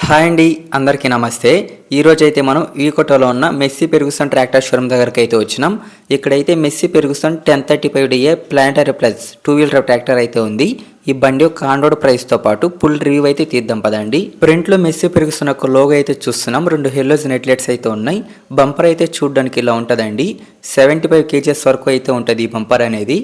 Hi అండి, అందరికీ నమస్తే. ఈరోజైతే మనం ఈకోటోలో ఉన్న మెస్సీ ఫెర్గుసన్ ట్రాక్టర్ షోరూమ్ దగ్గరికి అయితే వచ్చినాం. ఇక్కడైతే Massey Ferguson 1035DA planetary plus 2 wheeler tractor అయితే ఉంది. ఈ బండి యొక్క ఆన్ రోడ్ ప్రైస్తో పాటు ఫుల్ రివ్యూ అయితే తీద్దాం పదండి. ఫ్రంట్లో మెస్సీ ఫెర్గుసన్ యొక్క లోగో అయితే చూస్తున్నాం. 2 హెల్లోస్ నెట్ లైట్స్ అయితే ఉన్నాయి. బంపర్ అయితే చూడడానికి ఇలా ఉంటుందండి. 75 kgs వరకు అయితే ఉంటుంది ఈ బంపర్ అనేది.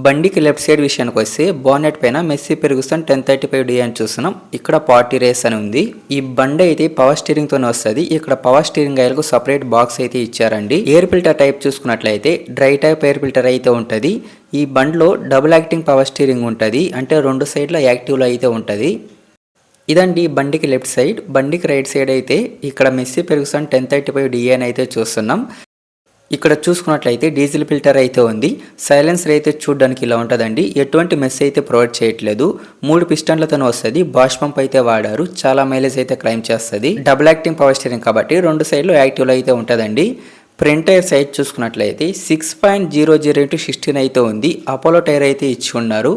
బండికి లెఫ్ట్ సైడ్ విషయానికి వస్తే బానెట్ పైన మెస్సీ ఫెర్గుసన్ 1035DA అని చూస్తున్నాం. ఇక్కడ పార్టీ రేస్ అని ఉంది. ఈ బండి అయితే పవర్ స్టీరింగ్ తోనే వస్తుంది. ఇక్కడ పవర్ స్టీరింగ్ ఆయిల్ కు సపరేట్ బాక్స్ అయితే ఇచ్చారండి. ఎయిర్ ఫిల్టర్ టైప్ చూసుకున్నట్లయితే డ్రై టైప్ ఎయిర్ ఫిల్టర్ అయితే ఉంటది. ఈ బండిలో డబుల్ యాక్టింగ్ పవర్ స్టీరింగ్ ఉంటది, అంటే 2 సైడ్ల యాక్టివ్ లో అయితే ఉంటది. ఇదండి బండికి లెఫ్ట్ సైడ్. బండికి రైట్ సైడ్ అయితే ఇక్కడ మెస్సీ ఫెర్గుసన్ 1035DA అని అయితే చూస్తున్నాం. ఇక్కడ చూసుకున్నట్లయితే డీజిల్ ఫిల్టర్ అయితే ఉంది. సైలెన్సర్ అయితే చూడడానికి ఇలా ఉంటుందండి. ఎటువంటి మెస్ అయితే ప్రొవైడ్ చేయట్లేదు. 3 పిస్టన్లతో వస్తుంది. బాష్ పంప్ అయితే వాడారు. చాలా మైలేజ్ అయితే క్లైమ్ చేస్తుంది. డబుల్ యాక్టింగ్ పవర్ స్టీరింగ్ కాబట్టి 2 సైడ్లు యాక్టివ్లో అయితే ఉంటుందండి. ఫ్రంట్ టైర్ సైజ్ చూసుకున్నట్లయితే 6.00x16 అయితే ఉంది. అపోలో టైర్ అయితే ఇచ్చి ఉన్నారు.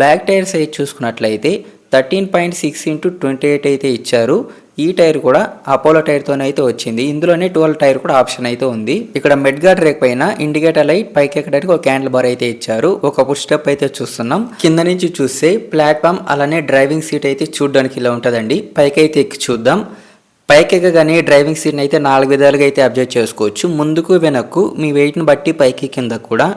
బ్యాక్ టైర్ సైజ్ చూసుకున్నట్లయితే 13.6x28 అయితే ఇచ్చారు. ఈ టైర్ కూడా అపోలో టైర్ తోనే అయితే వచ్చింది. ఇందులోనే 12 టైర్ కూడా ఆప్షన్ అయితే ఉంది. ఇక్కడ మెడ్ గార్డ్ రేక్ పైన ఇండికేటర్ లైట్, పైకి ఎక్కడానికి ఒక క్యాండిల్ బార్ అయితే ఇచ్చారు. ఒక పుష్ స్టెప్ అయితే చూస్తున్నాం. కింద నుంచి చూస్తే ప్లాట్ఫామ్ అలానే డ్రైవింగ్ సీట్ అయితే చూడడానికి ఇలా ఉంటుందండి. పైకి అయితే ఎక్కి చూద్దాం. పైకి ఎక్కగానే డ్రైవింగ్ సీట్ని అయితే 4 విధాలుగా అయితే అడ్జస్ట్ చేసుకోవచ్చు. ముందుకు వెనక్కు మీ వెయిట్ని బట్టి పైకి కింద కూడా.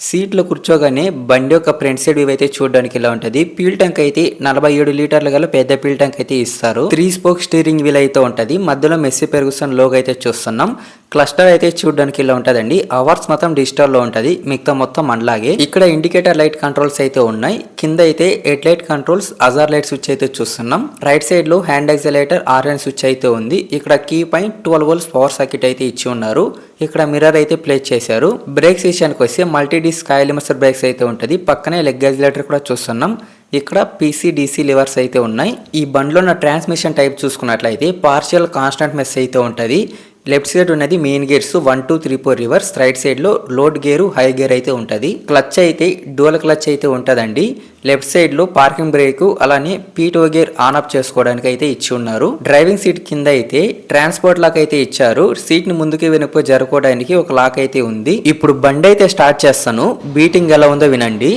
సీట్లో కూర్చోగానే బండి యొక్క ఫ్రంట్ సైడ్ వ్యూ అయితే చూడడానికి ఇలా ఉంటుంది. ఫ్యూల్ ట్యాంక్ అయితే 47 లీటర్ల గల పెద్ద ఫ్యూల్ ట్యాంక్ అయితే ఇస్తారు. 3 స్పోక్ స్టీరింగ్ వీల్ అయితే ఉంటుంది. మధ్యలో మెస్సీ ఫెర్గుసన్ లోగో అయితే చూస్తున్నాం. క్లస్టర్ అయితే చూడడానికి ఇలా ఉంటుందండి. అవర్స్ మొత్తం డిజిటల్ లో ఉంటుంది, మిగతా మొత్తం అలాగే. ఇక్కడ ఇండికేటర్ లైట్ కంట్రోల్స్ అయితే ఉన్నాయి. కింద అయితే head light controls, hazard light switch అయితే చూస్తున్నాం. రైట్ సైడ్ లో హ్యాండ్ యాక్సిలరేటర్ ఆర్ఎన్ స్విచ్ అయితే ఉంది. ఇక్కడ key point 12 volts power circuit అయితే ఇచ్చి ఉన్నారు. ఇక్కడ మిర్రర్ అయితే ప్లేస్ చేశారు. బ్రేక్స్ విషయానికి వస్తే multi disc oil limiter brakes అయితే ఉంటుంది. పక్కనే లెగ్ యాక్సిలరేటర్ కూడా చూస్తున్నాం. ఇక్కడ PC-DC లివర్స్ అయితే ఉన్నాయి. ఈ బండిలో ఉన్న ట్రాన్స్మిషన్ టైప్ చూసుకున్నట్లయితే పార్షియల్ కాన్స్టెంట్ మెస్ అయితే ఉంటుంది. లెఫ్ట్ సైడ్ ఉన్నది main gears 1 2 3 4 reverse. Right side లో లోడ్ గేరు, హై గేర్ అయితే ఉంటుంది. క్లచ్ అయితే డ్యూయల్ క్లచ్ అయితే ఉంటుందండి. లెఫ్ట్ సైడ్ లో పార్కింగ్ బ్రేక్ అలానే P2 గేర్ ఆన్ ఆఫ్ చేసుకోవడానికి అయితే ఇచ్చి ఉన్నారు. డ్రైవింగ్ సీట్ కింద అయితే ట్రాన్స్పోర్ట్ లాక్ అయితే ఇచ్చారు. సీట్ ని ముందుకు వెనుక జరుపుకోవడానికి ఒక లాక్ అయితే ఉంది. ఇప్పుడు బండి అయితే స్టార్ట్ చేస్తాను. బీటింగ్ ఎలా ఉందో వినండి.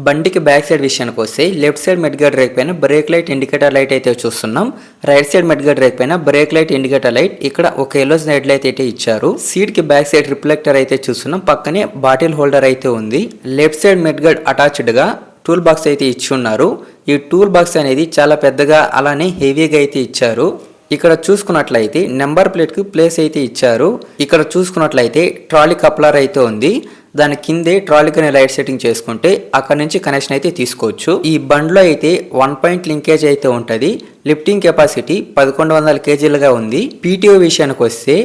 బండికి బ్యాక్ సైడ్ విషయానికి వస్తే లెఫ్ట్ సైడ్ మెడ్ గార్డ్ రేక్ పైన బ్రేక్ లైట్, ఇండికేటర్ లైట్ అయితే చూస్తున్నాం. రైట్ సైడ్ మెడ్ గార్డ్ రేక్ పైన బ్రేక్ లైట్, ఇండికేటర్ లైట్. ఇక్కడ ఒక ఎల్లో హెడ్ లైట్ అయితే ఇచ్చారు. సీట్ కి బ్యాక్ సైడ్ రిఫ్లెక్టర్ అయితే చూస్తున్నాం. పక్కనే బాటిల్ హోల్డర్ అయితే ఉంది. లెఫ్ట్ సైడ్ మెడ్ గార్డ్ అటాచ్డ్ గా టూల్ బాక్స్ అయితే ఇచ్చి ఉన్నారు. ఈ టూల్ బాక్స్ అనేది చాలా పెద్దగా అలానే హెవీగా అయితే ఇచ్చారు. ఇక్కడ చూసుకున్నట్లయితే నెంబర్ ప్లేట్ కు ప్లేస్ అయితే ఇచ్చారు. ఇక్కడ చూసుకున్నట్లయితే ట్రాలీ కప్లర్ అయితే ఉంది. దాని కిందే ట్రాలీకి అనే లైట్ సెట్టింగ్ చేసుకుంటే అక్కడ నుంచి కనెక్షన్ అయితే తీసుకోవచ్చు. ఈ బండ్లో అయితే 1 point లింకేజ్ అయితే ఉంటుంది. లిఫ్టింగ్ కెపాసిటీ 1100 kgలుగా ఉంది. PTO విషయానికి వస్తే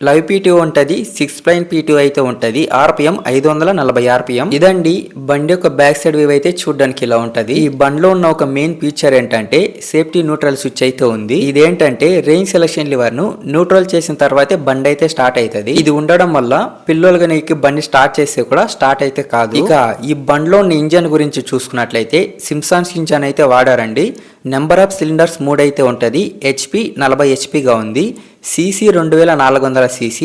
లైవ్ PTO ఉంటుంది. 6 PTO అయితే ఉంటుంది. RPM 540 RPM. ఇదండి బండి యొక్క బ్యాక్ సైడ్ వ్యూ అయితే చూడడానికి ఇలా ఉంటది. ఈ బండిలో ఉన్న ఒక మెయిన్ ఫీచర్ ఏంటంటే సేఫ్టీ న్యూట్రల్ స్విచ్ అయితే ఉంది. ఇదేంటంటే రేంజ్ సెలక్షన్ లివర్ ను న్యూట్రల్ చేసిన తర్వాతే బండి అయితే స్టార్ట్ అవుతుంది. ఇది ఉండడం వల్ల పిల్లలుగా నీకు బండి స్టార్ట్ చేస్తే కూడా స్టార్ట్ అయితే కాదు. ఇక ఈ బండిలో ఉన్న ఇంజన్ గురించి చూసుకున్నట్లయితే సిమ్సన్స్ ఇంజన్ అయితే వాడారండి. నెంబర్ ఆఫ్ సిలిండర్స్ 3 అయితే ఉంటుంది. HP 40 HP ఉంది. CC 2400 cc,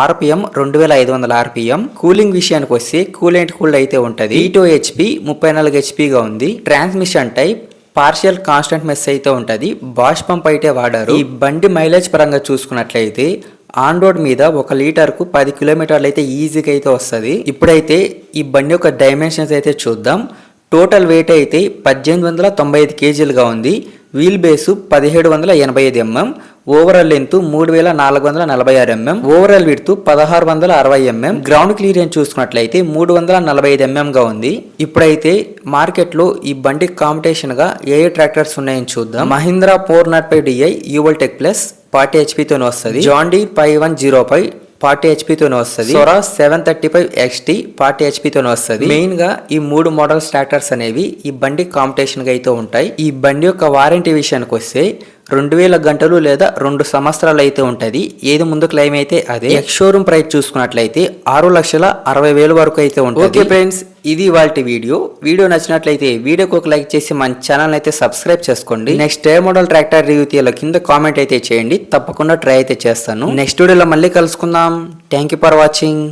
RPM 2500 RPM. Cooling విషయానికి వస్తే కూలెంట్ కూల్డ్ అయితే ఉంటుంది. E2 HP 34 HP ఉంది. Transmission type partial constant mess అయితే ఉంటుంది. బాష్ పంప్ అయితే వాడారు. ఈ బండి మైలేజ్ పరంగా చూసుకున్నట్లయితే ఆన్ రోడ్ మీద 1 లీటర్కు 10 కిలోమీటర్లు అయితే ఈజీగా అయితే వస్తుంది. ఇప్పుడైతే ఈ బండి యొక్క డైమెన్షన్స్ అయితే చూద్దాం. టోటల్ వెయిట్ అయితే 1895 kgలుగా ఉంది. Wheel base 1785 mm, overall length 3446 mm, overall width 1660 mm, ground clearance చూసుకున్నట్లయితే 345 mm గా ఉంది. ఇప్పుడైతే మార్కెట్ లో ఈ బండి కాంపిటీషన్ గా ఏ ట్రాక్టర్స్ ఉన్నాయని చూద్దాం. మహీంద్రా 405 DI యువల్టెక్ ప్లస్ 40 HP తోనే వస్తుంది. జాన్ డీర్ 5105 40 HP తోనే వస్తుంది. సోరా 735 XT 40 HP తోనే వస్తుంది. మెయిన్ గా ఈ 3 మోడల్స్ ట్రాక్టర్స్ అనేవి ఈ బండి కాంపిటీషన్ గా అయితే ఉంటాయి. ఈ బండి యొక్క వారంటీ విషయానికి వస్తే 2000 గంటలు లేదా 2 సంవత్సరాలు అయితే ఉంటది. ఏది ముందు క్లెయిమ్ అయితే అదే. ఎక్స్ షోరూమ్ ప్రైస్ చూసుకున్నట్లయితే 6,60,000 వరకు అయితే ఉంటుంది. ఓకే ఫ్రెండ్స్, ఇది వాటి వీడియో నచ్చినట్లయితే వీడియోకి ఒక లైక్ చేసి మన ఛానల్ అయితే సబ్స్క్రైబ్ చేసుకోండి. నెక్స్ట్ ఏ మోడల్ ట్రాక్టర్ రివ్యూ తీయాలో కింద కామెంట్ అయితే చేయండి, తప్పకుండా ట్రై అయితే చేస్తాను. నెక్స్ట్ వీడియోలో మళ్ళీ కలుసుకుందాం. Thank you for watching.